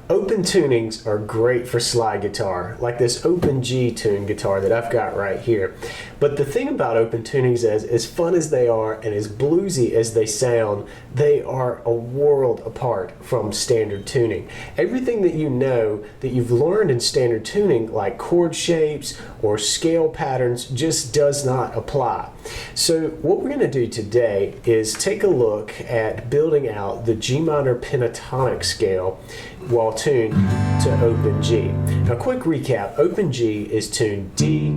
Open tunings are great for slide guitar, like this open G tune guitar that I've got right here. But the thing about open tunings is, as fun as they are and as bluesy as they sound, they are a world apart from standard tuning. Everything that you know that you've learned in standard tuning, like chord shapes or scale patterns, just does not apply. So what we're going to do today is take a look at building out the G minor pentatonic scale while tuned to open G. Now, quick recap: open G is tuned D,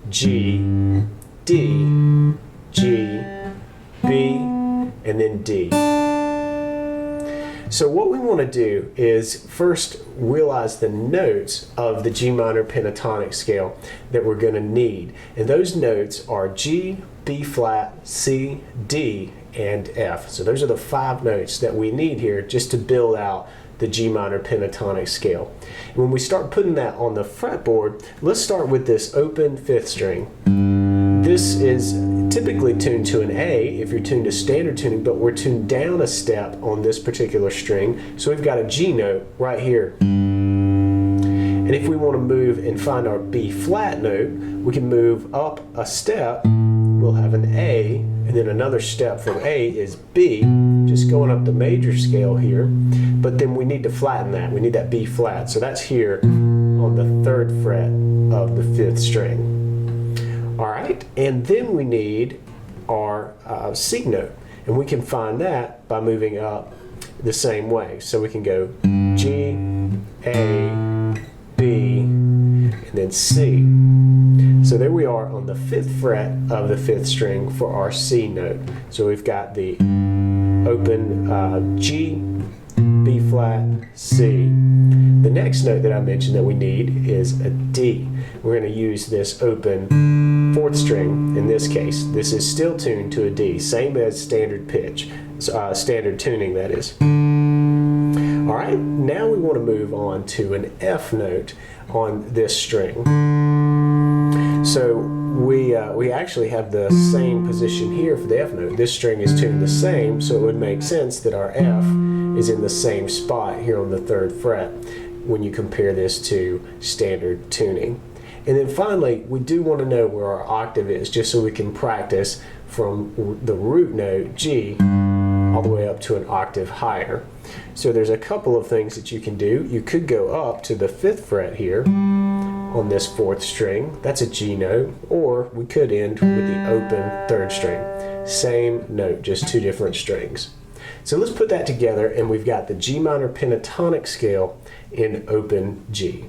G, D, G, B, and then D. So what we want to do is first realize the notes of the G minor pentatonic scale that we're going to need. And those notes are G, B flat, C, D, and F. So those are the 5 notes that we need here just to build out the G minor pentatonic scale. And when we start putting that on the fretboard, let's start with this open 5th string. This is typically tuned to an A if you're tuned to standard tuning, but we're tuned down a step on this particular string, so we've got a G note right here. And if we want to move and find our B flat note, we can move up a step. We'll have an A, and then another step from A is B, just going up the major scale here. But then we need to flatten that. We need that B flat. So that's here on the 3rd fret of the 5th string. All right, and then we need our C note, and we can find that by moving up the same way. So we can go G, A, B, and then C. So there we are on the 5th fret of the 5th string for our C note. So we've got the open G, B flat, C. The next note that I mentioned that we need is a D. We're going to use this open 4th string in this case. This is still tuned to a D, same as standard pitch, standard tuning that is. All right, now we want to move on to an F note on this string. So we actually have the same position here for the F note. This string is tuned the same, so it would make sense that our F is in the same spot here on the 3rd fret when you compare this to standard tuning. And then finally, we do want to know where our octave is, just so we can practice from the root note G all the way up to an octave higher. So there's a couple of things that you can do. You could go up to the 5th fret here on this 4th string. That's a G note. Or we could end with the open 3rd string. Same note, just 2 different strings. So let's put that together, and we've got the G minor pentatonic scale in open G.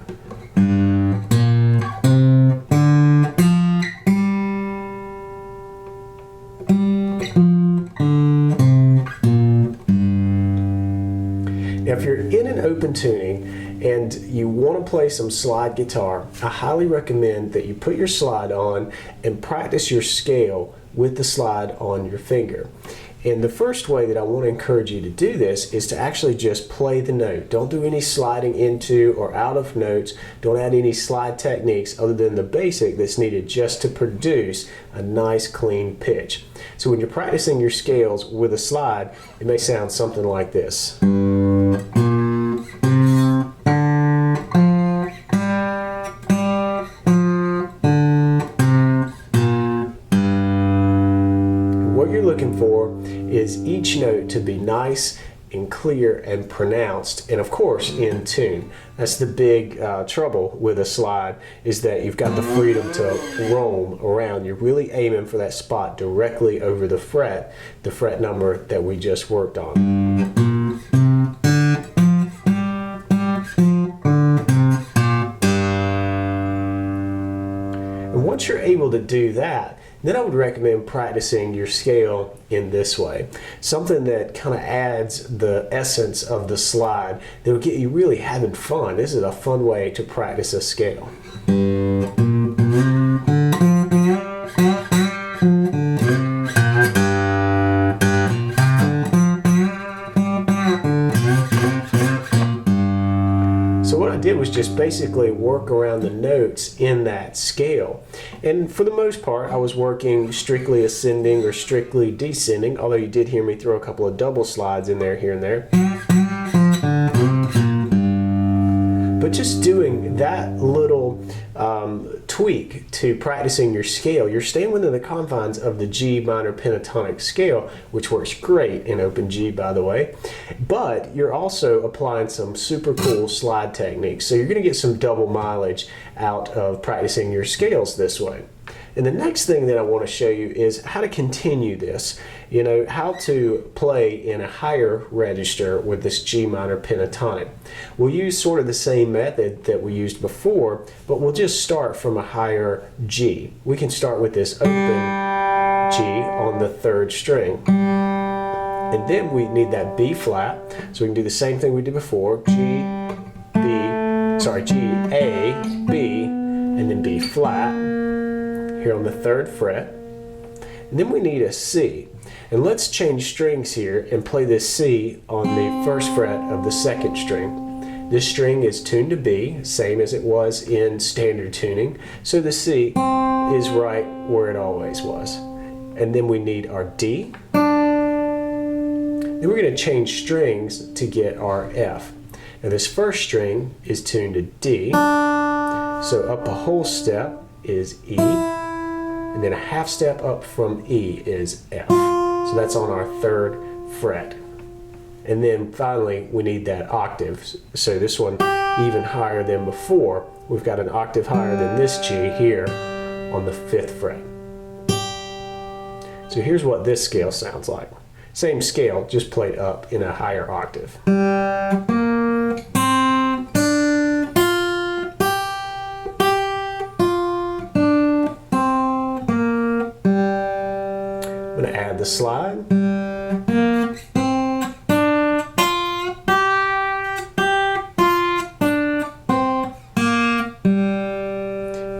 Now, if you're in an open tuning and you want to play some slide guitar, I highly recommend that you put your slide on and practice your scale with the slide on your finger. And the first way that I want to encourage you to do this is to actually just play the note. Don't do any sliding into or out of notes. Don't add any slide techniques other than the basic that's needed just to produce a nice clean pitch. So when you're practicing your scales with a slide, it may sound something like this. What you're looking for is each note to be nice and clear and pronounced, and of course in tune. That's the big trouble with a slide, is that you've got the freedom to roam around. You're really aiming for that spot directly over the fret number that we just worked on. And once you're able to do that, then I would recommend practicing your scale in this way. Something that kind of adds the essence of the slide that will get you really having fun. This is a fun way to practice a scale. So what I did was just basically work around the notes in that scale. And for the most part, I was working strictly ascending or strictly descending, although you did hear me throw a couple of double slides in there here and there. just doing that little tweak to practicing your scale, you're staying within the confines of the G minor pentatonic scale, which works great in open G, by the way, but you're also applying some super cool slide techniques. So you're going to get some double mileage out of practicing your scales this way. And the next thing that I want to show you is how to continue this. You know, how to play in a higher register with this G minor pentatonic. We'll use sort of the same method that we used before, but we'll just start from a higher G. We can start with this open G on the 3rd string. And then we need that B flat, so we can do the same thing we did before. G, A, B, and then B flat here on the 3rd fret. And then we need a C. And let's change strings here and play this C on the 1st fret of the 2nd string. This string is tuned to B, same as it was in standard tuning, so the C is right where it always was. And then we need our D. Then we're going to change strings to get our F. Now this 1st string is tuned to D, so up a whole step is E, and then a half step up from E is F. So that's on our 3rd fret. And then finally we need that octave. So this one even higher than before. We've got an octave higher than this G here on the 5th fret. So here's what this scale sounds like. Same scale, just played up in a higher octave. I'm going to add the slide.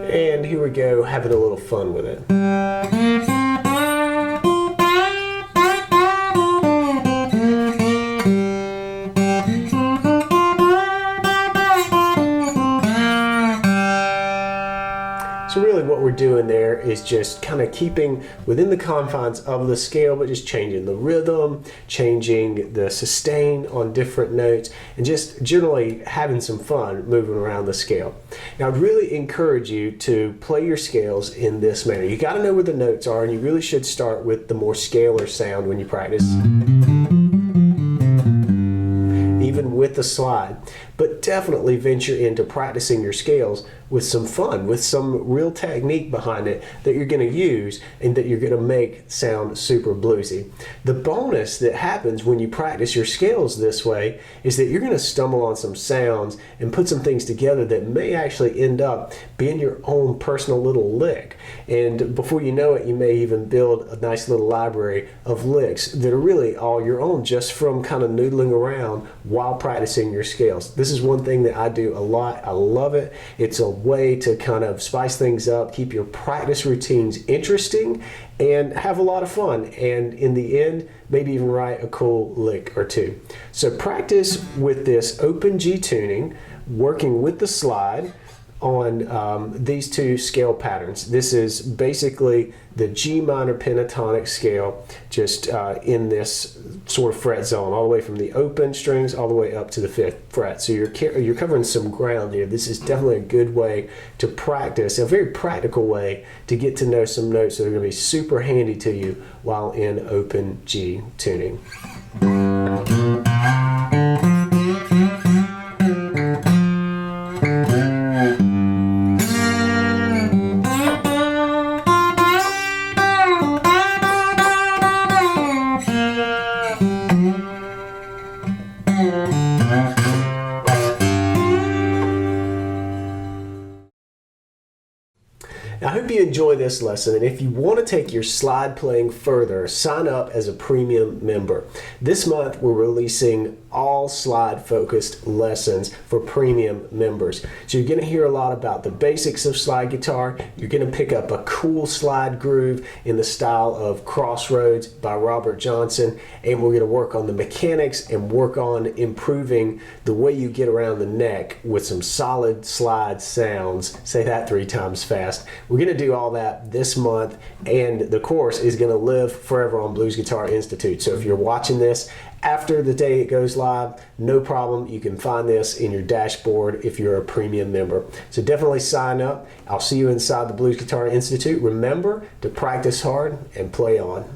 And here we go, having a little fun with it. So really what we're doing there is just kind of keeping within the confines of the scale, but just changing the rhythm, changing the sustain on different notes, and just generally having some fun moving around the scale. Now I'd really encourage you to play your scales in this manner. You got to know where the notes are, and you really should start with the more scalar sound when you practice, even with the slide. But definitely venture into practicing your scales with some fun, with some real technique behind it that you're going to use and that you're going to make sound super bluesy. The bonus that happens when you practice your scales this way is that you're going to stumble on some sounds and put some things together that may actually end up being your own personal little lick. And before you know it, you may even build a nice little library of licks that are really all your own, just from kind of noodling around while practicing your scales. This is one thing that I do a lot. I love it. It's a way to kind of spice things up, keep your practice routines interesting, and have a lot of fun. And in the end, maybe even write a cool lick or two. So practice with this open G tuning, working with the slide on these two scale patterns. This is basically the G minor pentatonic scale, just in this sort of fret zone, all the way from the open strings all the way up to the 5th fret. So you're covering some ground here. This is definitely a good way to practice, a very practical way to get to know some notes that are going to be super handy to you while in open G tuning. I hope you enjoy this lesson, and if you want to take your slide playing further, sign up as a premium member. This month we're releasing all slide focused lessons for premium members. So you're going to hear a lot about the basics of slide guitar. You're going to pick up a cool slide groove in the style of Crossroads by Robert Johnson, and we're going to work on the mechanics and work on improving the way you get around the neck with some solid slide sounds. Say that 3 times fast. We're going to do all that this month, and the course is going to live forever on Blues Guitar Institute. So if you're watching this After the day it goes live, no problem. You can find this in your dashboard if you're a premium member. So definitely sign up. I'll see you inside the Blues Guitar Institute. Remember to practice hard and play on.